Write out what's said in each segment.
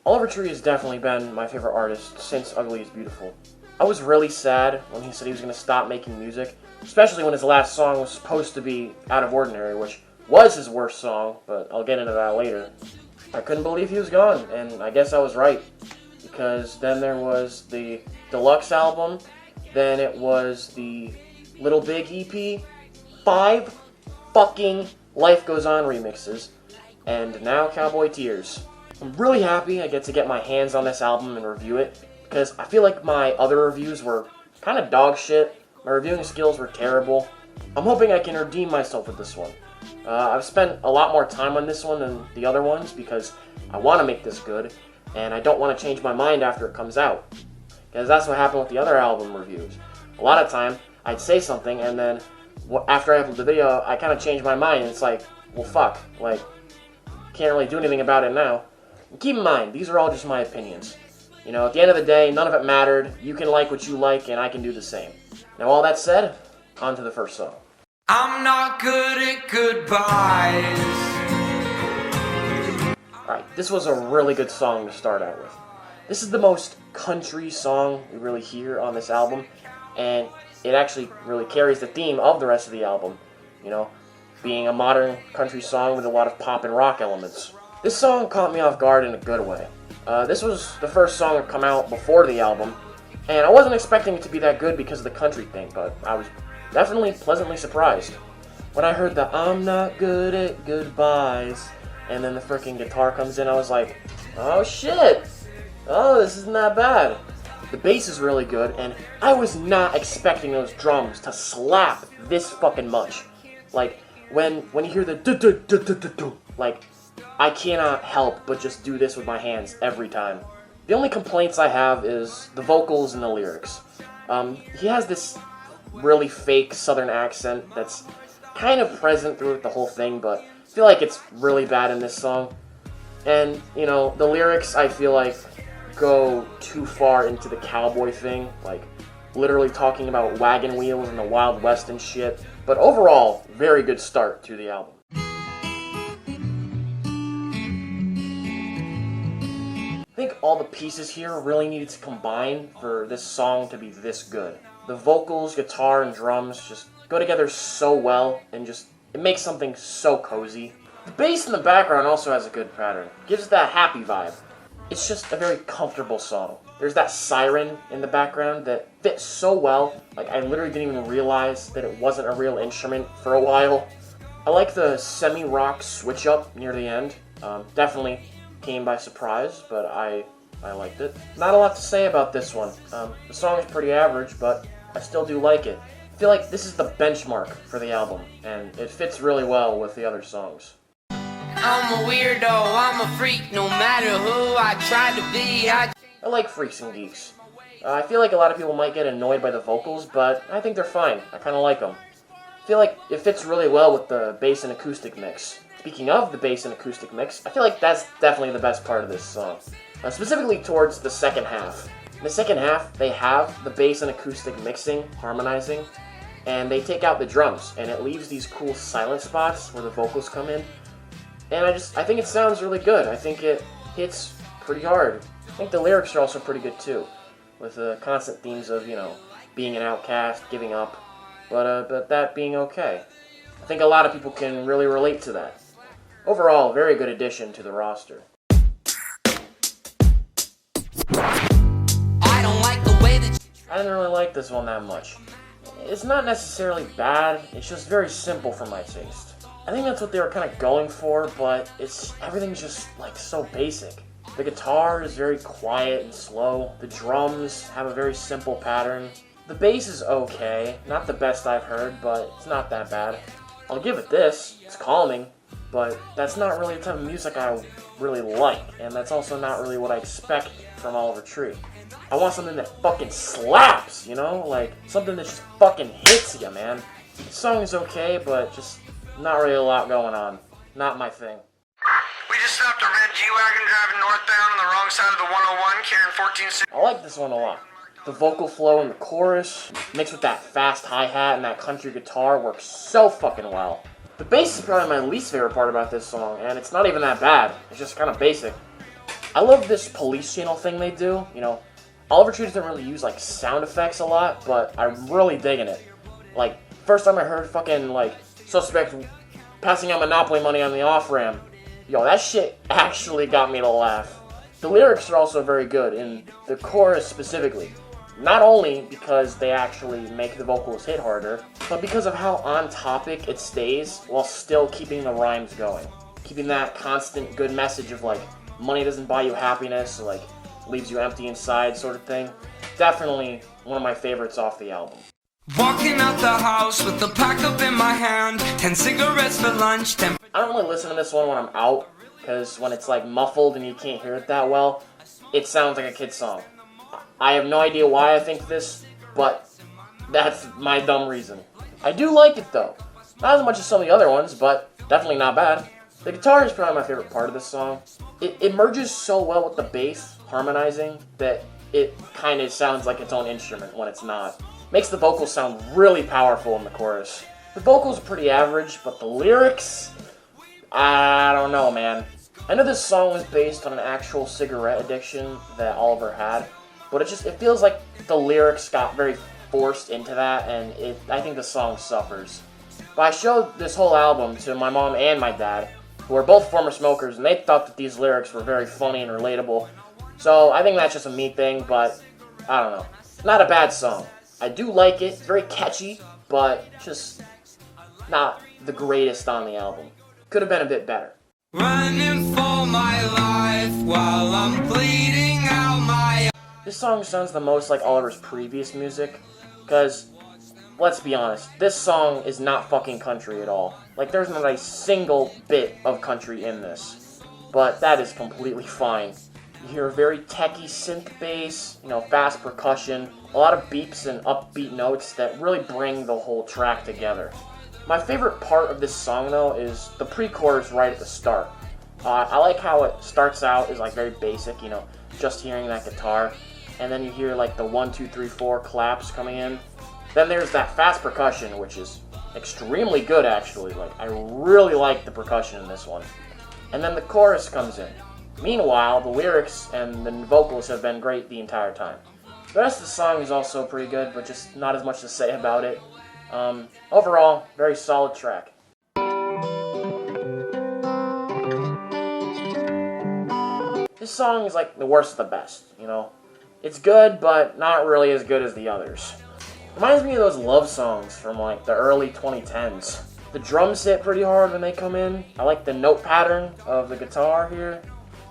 Oliver Tree has definitely been my favorite artist since Ugly is Beautiful. I was really sad when he said he was going to stop making music, especially when his last song was supposed to be Out of Ordinary, which was his worst song, but I'll get into that later. I couldn't believe he was gone, and I guess I was right, because then there was the deluxe album, then it was the Little Big EP, 5 fucking Life Goes On remixes, and now Cowboy Tears. I'm really happy I get to get my hands on this album and review it, because I feel like my other reviews were kind of dog shit. My reviewing skills were terrible. I'm hoping I can redeem myself with this one. I've spent a lot more time on this one than the other ones because I want to make this good, and I don't want to change my mind after it comes out. Because that's what happened with the other album reviews. A lot of time, I'd say something, and then after I upload the video, I kind of change my mind, and it's like, well fuck, like, can't really do anything about it now. And keep in mind, these are all just my opinions. You know, at the end of the day, none of it mattered. You can like what you like, and I can do the same. Now, all that said, on to the first song. I'm not good at goodbyes. Alright, this was a really good song to start out with. This is the most country song we really hear on this album, and it actually really carries the theme of the rest of the album, you know, being a modern country song with a lot of pop and rock elements. This song caught me off guard in a good way. This was the first song to come out before the album, and I wasn't expecting it to be that good because of the country thing, but I was definitely pleasantly surprised. When I heard the I'm not good at goodbyes, and then the freaking guitar comes in, I was like, oh shit! Oh, this isn't that bad. The bass is really good, and I was not expecting those drums to slap this fucking much. Like, when you hear the do-do-do-do-do-do, like, I cannot help but just do this with my hands every time. The only complaints I have is the vocals and the lyrics. He has this really fake southern accent that's kind of present throughout the whole thing, but I feel like it's really bad in this song. And, you know, the lyrics, I feel like, go too far into the cowboy thing, like literally talking about wagon wheels and the Wild West and shit. But overall, very good start to the album. I think all the pieces here really needed to combine for this song to be this good. The vocals, guitar, and drums just go together so well, and just, it makes something so cozy. The bass in the background also has a good pattern. Gives that happy vibe. It's just a very comfortable song. There's that siren in the background that fits so well, like I literally didn't even realize that it wasn't a real instrument for a while. I like the semi-rock switch up near the end. Definitely came by surprise, but I liked it. Not a lot to say about this one. The song is pretty average, but I still do like it. I feel like this is the benchmark for the album, and it fits really well with the other songs. I'm a weirdo, I'm a freak, no matter who I try to be. I like Freaks and Geeks. I feel like a lot of people might get annoyed by the vocals, but I think they're fine. I kind of like them. I feel like it fits really well with the bass and acoustic mix. Speaking of the bass and acoustic mix, I feel like that's definitely the best part of this song. Specifically towards the second half. In the second half, they have the bass and acoustic mixing, harmonizing, and they take out the drums, and it leaves these cool silent spots where the vocals come in. And I think it sounds really good. I think it hits pretty hard. I think the lyrics are also pretty good too, with the constant themes of, you know, being an outcast, giving up, but that being okay. I think a lot of people can really relate to that. Overall, very good addition to the roster. I didn't really like this one that much. It's not necessarily bad, it's just very simple for my taste. I think that's what they were kind of going for, but everything's just like so basic. The guitar is very quiet and slow. The drums have a very simple pattern. The bass is okay, not the best I've heard, but it's not that bad. I'll give it this, it's calming, but that's not really the type of music I really like, and that's also not really what I expect from Oliver Tree. I want something that fucking slaps, you know? Like, something that just fucking hits you, man. The song is okay, but just not really a lot going on. Not my thing. We just stopped a red G-Wagon driving northbound on the wrong side of the 101 carrying 14... I like this one a lot. The vocal flow in the chorus, mixed with that fast hi-hat and that country guitar, works so fucking well. The bass is probably my least favorite part about this song, and it's not even that bad. It's just kind of basic. I love this police channel thing they do. You know, Oliver Tree doesn't really use like sound effects a lot, but I'm really digging it. Like, first time I heard fucking like suspect passing out Monopoly money on the off-ramp, yo, that shit actually got me to laugh. The lyrics are also very good, in the chorus specifically. Not only because they actually make the vocals hit harder, but because of how on topic it stays while still keeping the rhymes going. Keeping that constant good message of like, money doesn't buy you happiness, or, like, leaves you empty inside sort of thing. Definitely one of my favorites off the album. Walking out the house with the pack up in my hand, 10 cigarettes for lunch, 10... I don't really listen to this one when I'm out, because when it's like muffled and you can't hear it that well, it sounds like a kid's song. I have no idea why I think this, but that's my dumb reason. I do like it though. Not as much as some of the other ones, but definitely not bad. The guitar is probably my favorite part of this song. It merges so well with the bass harmonizing that it kind of sounds like its own instrument when it's not. Makes the vocals sound really powerful in the chorus. The vocals are pretty average, but the lyrics, I don't know, man. I know this song was based on an actual cigarette addiction that Oliver had, but it feels like the lyrics got very forced into that, and I think the song suffers. But I showed this whole album to my mom and my dad, who are both former smokers, and they thought that these lyrics were very funny and relatable. So I think that's just a me thing, but I don't know. Not a bad song. I do like it, it's very catchy, but just not the greatest on the album. Could have been a bit better. Running for my life while I'm bleeding out my... This song sounds the most like Oliver's previous music, because, let's be honest, this song is not fucking country at all. Like, there's not a single bit of country in this, but that is completely fine. You hear a very techy synth bass, you know, fast percussion, a lot of beeps and upbeat notes that really bring the whole track together. My favorite part of this song, though, is the pre-chorus right at the start. I like how it starts out as like very basic, you know, just hearing that guitar, and then you hear like the 1, 2, 3, 4 claps coming in. Then there's that fast percussion, which is extremely good actually. Like, I really like the percussion in this one. And then the chorus comes in. Meanwhile, the lyrics and the vocals have been great the entire time. The rest of the song is also pretty good, but just not as much to say about it. Overall, very solid track. This song is like the worst of the best, you know? It's good, but not really as good as the others. Reminds me of those love songs from like the early 2010s. The drums hit pretty hard when they come in. I like the note pattern of the guitar here.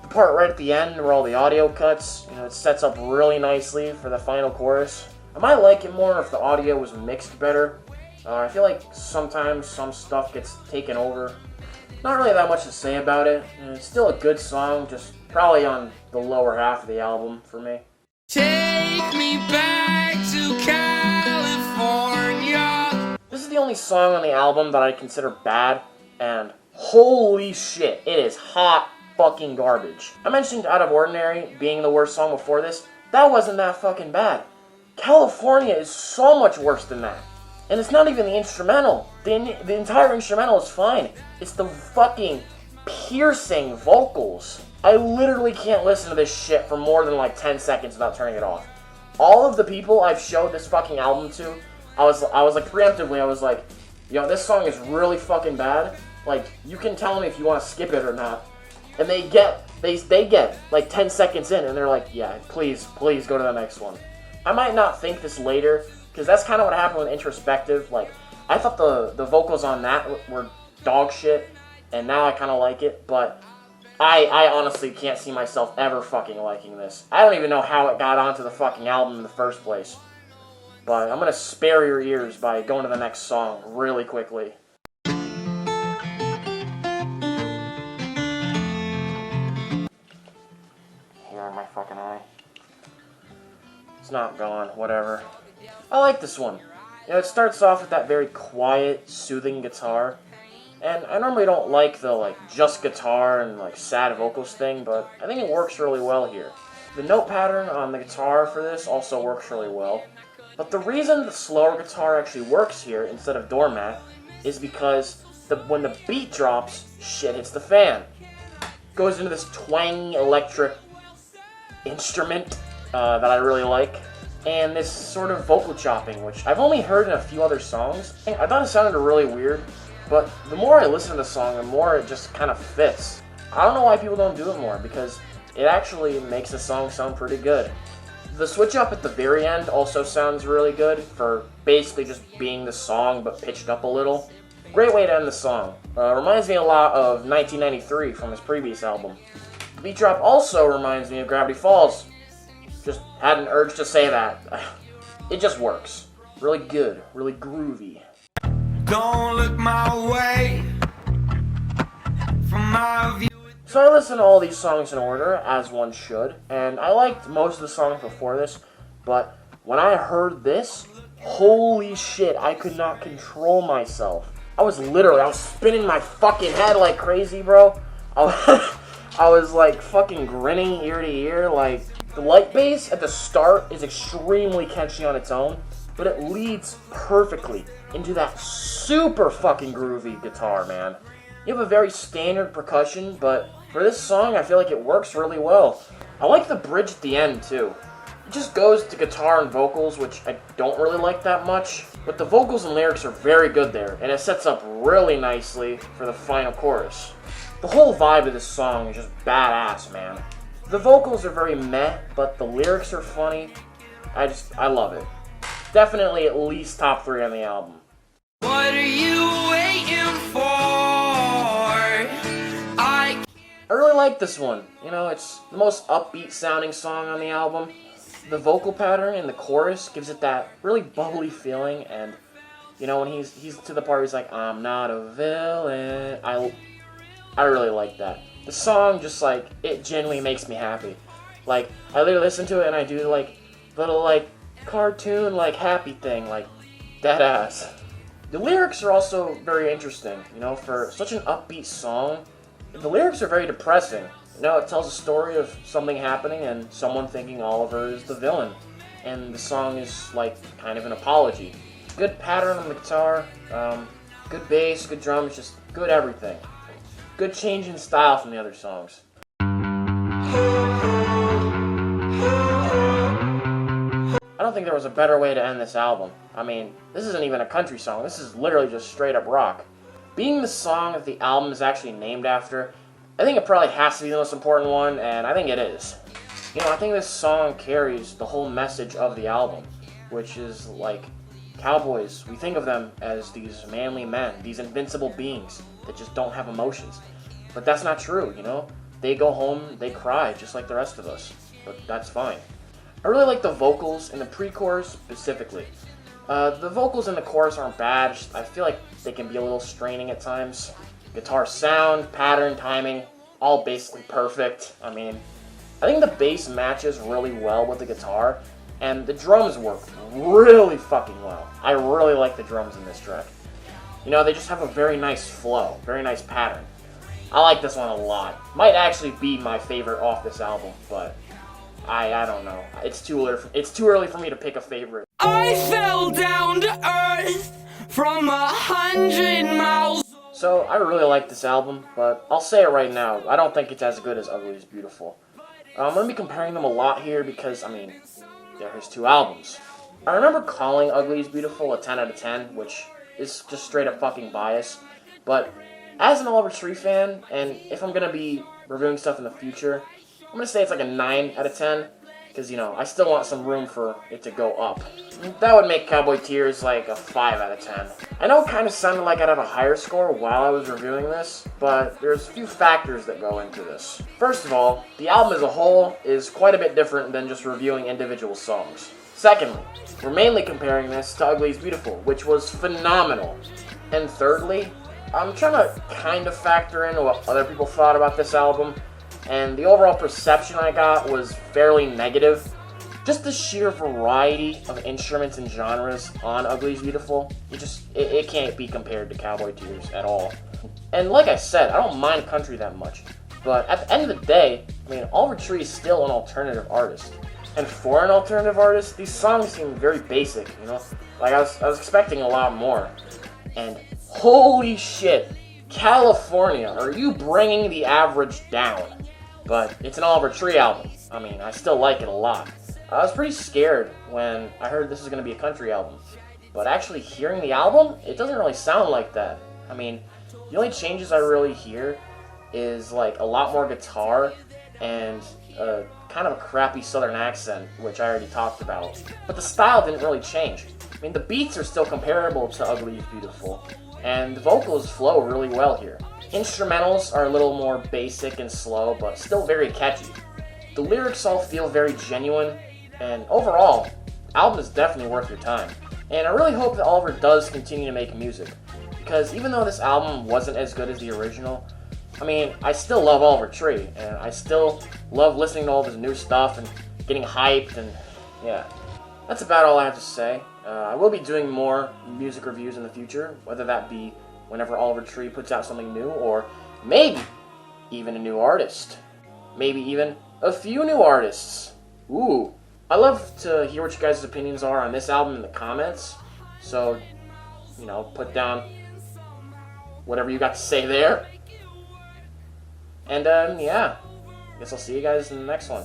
The part right at the end where all the audio cuts, you know, it sets up really nicely for the final chorus. I might like it more if the audio was mixed better. I feel like sometimes some stuff gets taken over. Not really that much to say about it. It's still a good song, just probably on the lower half of the album for me. Take me back to California. This is the only song on the album that I consider bad, and holy shit, it is hot fucking garbage. I mentioned Out of Ordinary being the worst song before this. That wasn't that fucking bad. California is so much worse than that. And it's not even the instrumental. The entire instrumental is fine. It's the fucking piercing vocals. I literally can't listen to this shit for more than like 10 seconds without turning it off. All of the people I've showed this fucking album to, I was like preemptively, I was like, yo, this song is really fucking bad. Like, you can tell me if you want to skip it or not. And they get like 10 seconds in and they're like, yeah, please go to the next one. I might not think this later, because that's kind of what happened with Introspective. Like, I thought the vocals on that were dog shit, and now I kind of like it, but I honestly can't see myself ever fucking liking this. I don't even know how it got onto the fucking album in the first place. But I'm going to spare your ears by going to the next song really quickly. Here in my fucking eye. It's not gone, whatever. I like this one. You know, it starts off with that very quiet, soothing guitar. And I normally don't like the, like, just guitar and, like, sad vocals thing, but I think it works really well here. The note pattern on the guitar for this also works really well. But the reason the slower guitar actually works here instead of Doormat is because when the beat drops, shit hits the fan. Goes into this twangy electric instrument that I really like, and this sort of vocal chopping, which I've only heard in a few other songs. I thought it sounded really weird, but the more I listen to the song, the more it just kind of fits. I don't know why people don't do it more, because it actually makes the song sound pretty good. The switch up at the very end also sounds really good for basically just being the song but pitched up a little. Great way to end the song. Reminds me a lot of 1993 from his previous album. The beat drop also reminds me of Gravity Falls. Just had an urge to say that. It just works. Really good, really groovy. Don't look my way from my view. So I listened to all these songs in order, as one should, and I liked most of the songs before this, but when I heard this, holy shit, I could not control myself. I was spinning my fucking head like crazy, bro. I was like fucking grinning ear to ear. Like, the light bass at the start is extremely catchy on its own, but it leads perfectly into that super fucking groovy guitar, man. You have a very standard percussion, but for this song, I feel like it works really well. I like the bridge at the end, too. It just goes to guitar and vocals, which I don't really like that much, but the vocals and lyrics are very good there, and it sets up really nicely for the final chorus. The whole vibe of this song is just badass, man. The vocals are very meh, but the lyrics are funny. I love it. Definitely at least top 3 on the album. What are you waiting for? I really like this one. You know, it's the most upbeat sounding song on the album. The vocal pattern in the chorus gives it that really bubbly feeling, and you know, when he's to the part where he's like, I'm not a villain, I really like that. The song just like, it genuinely makes me happy. Like, I literally listen to it and I do like little like cartoon like happy thing, like dead ass. The lyrics are also very interesting, you know, for such an upbeat song. The lyrics are very depressing. You know, it tells a story of something happening and someone thinking Oliver is the villain. And the song is, like, kind of an apology. Good pattern on the guitar, good bass, good drums, just good everything. Good change in style from the other songs. I don't think there was a better way to end this album. I mean, this isn't even a country song, this is literally just straight up rock. Being the song that the album is actually named after, I think it probably has to be the most important one, and I think it is. You know, I think this song carries the whole message of the album, which is like, cowboys, we think of them as these manly men, these invincible beings that just don't have emotions. But that's not true, you know? They go home, they cry, just like the rest of us. But that's fine. I really like the vocals in the pre-chorus specifically. The vocals in the chorus aren't bad, I feel like they can be a little straining at times. Guitar sound, pattern, timing, all basically perfect. I mean, I think the bass matches really well with the guitar, and the drums work really fucking well. I really like the drums in this track. You know, they just have a very nice flow, very nice pattern. I like this one a lot. Might actually be my favorite off this album, but I don't know. It's too early for me to pick a favorite. I fell down to earth from 100 miles. So, I really like this album, but I'll say it right now, I don't think it's as good as Ugly is Beautiful. I'm going to be comparing them a lot here because, I mean, they're his 2 albums. I remember calling Ugly is Beautiful a 10 out of 10, which is just straight up fucking bias, but as an Oliver Tree fan, and if I'm going to be reviewing stuff in the future, I'm going to say it's like a 9 out of 10, because, you know, I still want some room for it to go up. That would make Cowboy Tears like a 5 out of 10. I know it kind of sounded like I'd have a higher score while I was reviewing this, but there's a few factors that go into this. First of all, the album as a whole is quite a bit different than just reviewing individual songs. Secondly, we're mainly comparing this to Ugly is Beautiful, which was phenomenal. And thirdly, I'm trying to kind of factor in what other people thought about this album, and the overall perception I got was fairly negative. Just the sheer variety of instruments and genres on Ugly is Beautiful, it can't be compared to Cowboy Tears at all. And like I said, I don't mind country that much, but at the end of the day, I mean, Oliver Tree is still an alternative artist. And for an alternative artist, these songs seem very basic, you know? Like, I was expecting a lot more. And holy shit, California, are you bringing the average down? But it's an Oliver Tree album, I mean, I still like it a lot. I was pretty scared when I heard this is going to be a country album, but actually hearing the album, it doesn't really sound like that. I mean, the only changes I really hear is like a lot more guitar and kind of a crappy southern accent, which I already talked about. But the style didn't really change. I mean, the beats are still comparable to Ugly is Beautiful, and the vocals flow really well here. Instrumentals are a little more basic and slow, but still very catchy. The lyrics all feel very genuine, and overall, the album is definitely worth your time. And I really hope that Oliver does continue to make music, because even though this album wasn't as good as the original, I mean, I still love Oliver Tree, and I still love listening to all of his new stuff and getting hyped, and yeah. That's about all I have to say. I will be doing more music reviews in the future, whether that be whenever Oliver Tree puts out something new, or maybe even a new artist. Maybe even a few new artists. Ooh. I love to hear what you guys' opinions are on this album in the comments, so, you know, put down whatever you got to say there. And, yeah, I guess I'll see you guys in the next one.